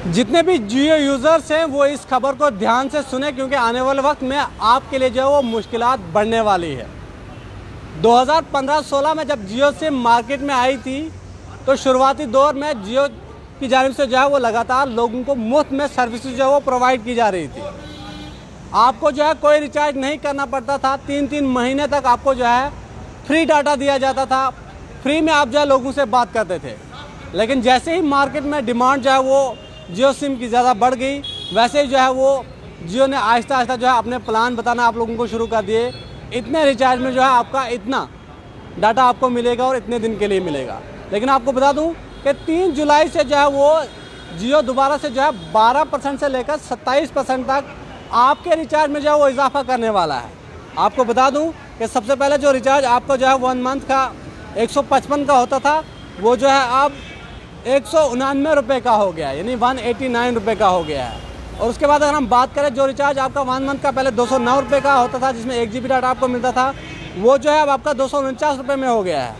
जितने भी जियो यूज़र्स हैं वो इस खबर को ध्यान से सुने, क्योंकि आने वाले वक्त में आपके लिए जो है वो मुश्किलात बढ़ने वाली है। 2015-16 में जब जियो सिम मार्केट में आई थी तो शुरुआती दौर में जियो की जानिब से जो है वो लगातार लोगों को मुफ्त में सर्विसेज जो है वो प्रोवाइड की जा रही थी। आपको जो है कोई रिचार्ज नहीं करना पड़ता था, 3-3 महीने तक आपको जो है फ्री डाटा दिया जाता था, फ्री में आप जो है लोगों से बात करते थे। लेकिन जैसे ही मार्केट में डिमांड जो है वो जियो सिम की ज़्यादा बढ़ गई, वैसे ही जो है वो जियो ने आहिस्ता आहिस्ता जो है अपने प्लान बताना आप लोगों को शुरू कर दिए। इतने रिचार्ज में जो है आपका इतना डाटा आपको मिलेगा और इतने दिन के लिए मिलेगा। लेकिन आपको बता दूं कि 3 जुलाई से जो है वो जियो दोबारा से जो है 12% से लेकर 27% तक आपके रिचार्ज में जो है वो इजाफा करने वाला है। आपको बता दूं कि सबसे पहले जो रिचार्ज आपको जो है 1 मंथ का 155 का होता था, वो जो है अब 199 रुपये का हो गया है, यानी 189 रुपये का हो गया है। और उसके बाद अगर हम बात करें, जो रिचार्ज आपका 1 मंथ का पहले 209 रुपये का होता था, जिसमें 1 GB डाटा आपको मिलता था, वो जो है अब आपका 249 रुपये में हो गया है।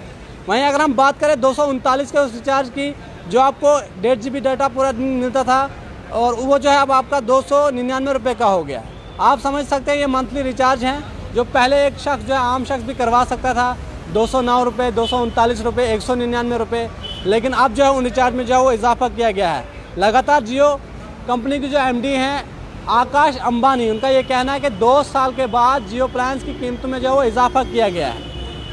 वहीं अगर हम बात करें 239 के उस रिचार्ज की, जो आपको 1.5 GB डाटा पूरा दिन मिलता था, और वो जो है अब आपका 299 रुपये का हो गया है। आप समझ सकते हैं ये मंथली रिचार्ज हैं, जो पहले एक शख्स जो है आम शख्स भी करवा सकता था, 209 रुपये, 239 रुपये, 199 रुपये। लेकिन अब जो है उन रिचार्ज में जो है वो इजाफा किया गया है। लगातार जियो कंपनी की जो MD हैं आकाश अंबानी, उनका ये कहना है कि 2 साल के बाद जियो प्लान्स की कीमतों में जो है वो इजाफा किया गया है।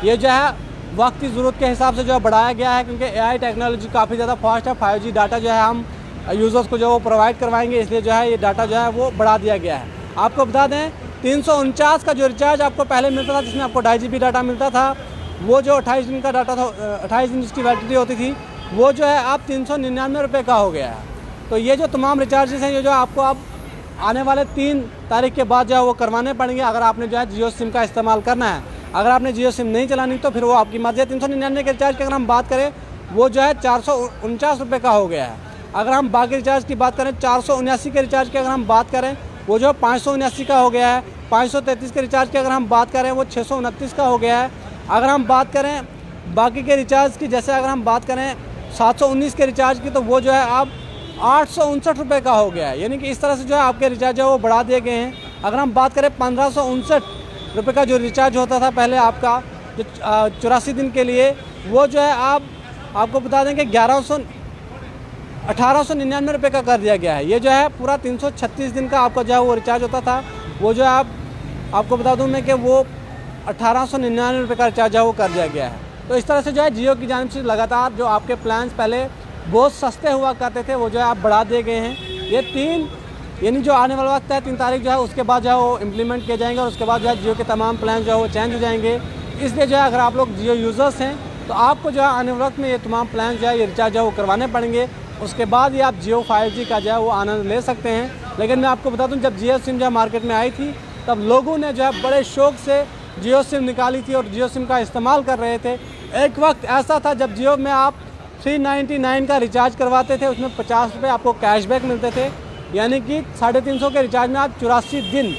ये जो है वक्त की ज़रूरत के हिसाब से जो है बढ़ाया गया है, क्योंकि AI टेक्नोलॉजी काफ़ी ज़्यादा फास्ट है। 5G डाटा जो है हम यूज़र्स को जो वो प्रोवाइड करवाएंगे, इसलिए जो है ये डाटा जो है वो बढ़ा दिया गया है। आपको बता दें 349 का जो रिचार्ज आपको पहले मिलता था, जिसमें आपको 2.5 GB डाटा मिलता था, वो जो 28 दिन का डाटा था, 28 दिन की वैलिडिटी होती थी, वो जो है अब 399 रुपये का हो गया है। तो ये जो तमाम रिचार्जेस हैं, ये जो आपको अब आने वाले 3 तारीख के बाद जो है वो करवाने पड़ेंगे, अगर आपने जो है जियो सिम का इस्तेमाल करना है। अगर आपने जियो सिम नहीं चलानी तो फिर वो आपकी मर्जी है। 399 के रिचार्ज की अगर हम बात करें, वो जो है 449 रुपये का हो गया है। अगर हम बाकी रिचार्ज की बात करें, 479 के रिचार्ज की अगर हम बात करें, वो जो है 579 का हो गया है। 533 के रिचार्ज की अगर हम बात करें, वो 629 का हो गया है। अगर हम बात करें बाकी के रिचार्ज की, जैसे अगर हम बात करें 719 के रिचार्ज की, तो वो जो है अब 859 रुपये का हो गया है। यानी कि इस तरह से जो है आपके रिचार्ज है वो बढ़ा दिए गए हैं। अगर हम बात करें 1559 रुपये का जो रिचार्ज होता था पहले आपका, जो 84 दिन के लिए, वो जो है आपको बता दें कि 1899 रुपये का कर दिया गया है। ये जो है पूरा 336 दिन का आपका जो है वो रिचार्ज होता था, वो जो है आपको बता दूं मैं कि वो 1899 रुपये का रिचार्ज है वो कर दिया गया है। तो इस तरह से जो है जियो की जानिब से लगातार जो आपके प्लान्स पहले बहुत सस्ते हुआ करते थे, वो जो है आप बढ़ा दिए गए हैं। ये 3 यानी जो आने वाला वक्त है 3 तारीख जो है, उसके बाद जो है वो इम्प्लीमेंट किए जाएंगे, और उसके बाद जो है जियो के तमाम प्लान जो है वो चेंज हो जाएंगे। इसलिए जो है अगर आप लोग जियो यूज़र्स हैं तो आपको जो है आने वाले वक्त में ये तमाम प्लान जो है ये रिचार्ज जो है वो करवाने पड़ेंगे। उसके बाद ही आप जियो 5G का जो है वो आनंद ले सकते हैं। लेकिन मैं आपको बता दूँ, जब जियो सिम जो है मार्केट में आई थी, तब लोगों ने जो है बड़े शौक़ से जियो सिम निकाली थी और जियो सिम का इस्तेमाल कर रहे थे। एक वक्त ऐसा था जब जियो में आप 399 का रिचार्ज करवाते थे, उसमें 50 रुपये आपको कैशबैक मिलते थे, यानी कि 350 के रिचार्ज में आप 84 दिन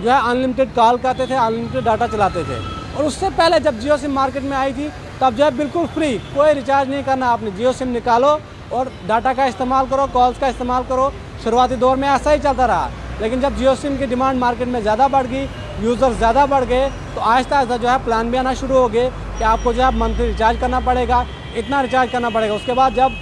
जो है अनलिमिटेड कॉल करते थे, अनलिमिटेड डाटा चलाते थे। और उससे पहले जब जियो सिम मार्केट में आई थी, तब जो है बिल्कुल फ्री, कोई रिचार्ज नहीं करना, आपने जियो सिम निकालो और डाटा का इस्तेमाल करो, कॉल्स का इस्तेमाल करो। शुरुआती दौर में ऐसा ही चलता रहा। लेकिन जब जियो सिम की डिमांड मार्केट में ज़्यादा बढ़ गई, यूज़र ज़्यादा बढ़ गए, तो आहिस्ता आहिस्ता जो है प्लान भी आना शुरू हो गए कि आपको जो है मंथली रिचार्ज करना पड़ेगा, इतना रिचार्ज करना पड़ेगा। उसके बाद जब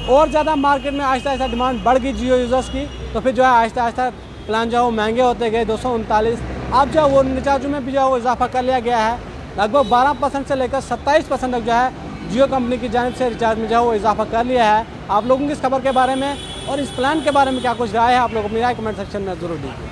और ज़्यादा मार्केट में आहिस्ता आहिस्ता डिमांड बढ़ गई जियो यूज़र्स की, तो फिर जो है आहिस्ता आहिस्ता प्लान जो है वो महंगे होते गए, 239। अब जो है वो रिचार्जों में भी जो है वो इजाफा कर लिया गया है। लगभग 12% से लेकर 27% तक जो है जियो कंपनी की जानिब से रिचार्ज में जो है वो इजाफा कर लिया है। आप लोगों की इस खबर के बारे में और इस प्लान के बारे में क्या कुछ राय है, आप लोग अपनी राय कमेंट सेक्शन में ज़रूर दीजिए।